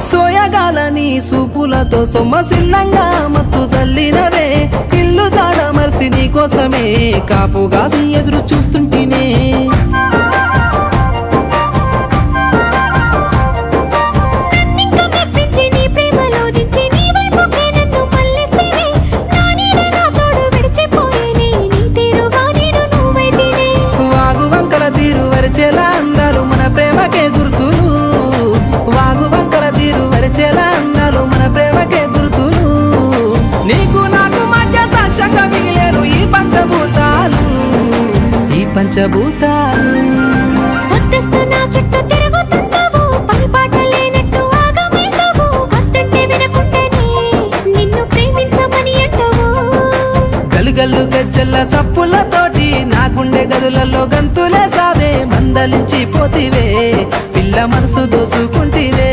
సోయగాలని సూపులతో సొమ్మసిల్లంగా మత్తు చల్లినవే ఇల్లు జాడ మర్చి నీ కోసమే కాపుగాసి ఎదురు చూస్తుంటేనే వాగు వంకల తీరు వరిచేలా అందాలు మన ప్రేమకే గుర్తులు వాగు వంకల తీరు వరిచేలా అందాలు మన ప్రేమకే గుర్తులు నీకు నాకు మధ్య సాక్ష్యంగా మిగిలేరు ఈ పంచభూతాలు ఈ పంచభూతాలు గల్లు గజ్జల్ల సప్పులతోటి నా గుండె గదులలో గంతులే సావే మందలించి పోతివే పిల్ల మనసు దోసుకుంటివే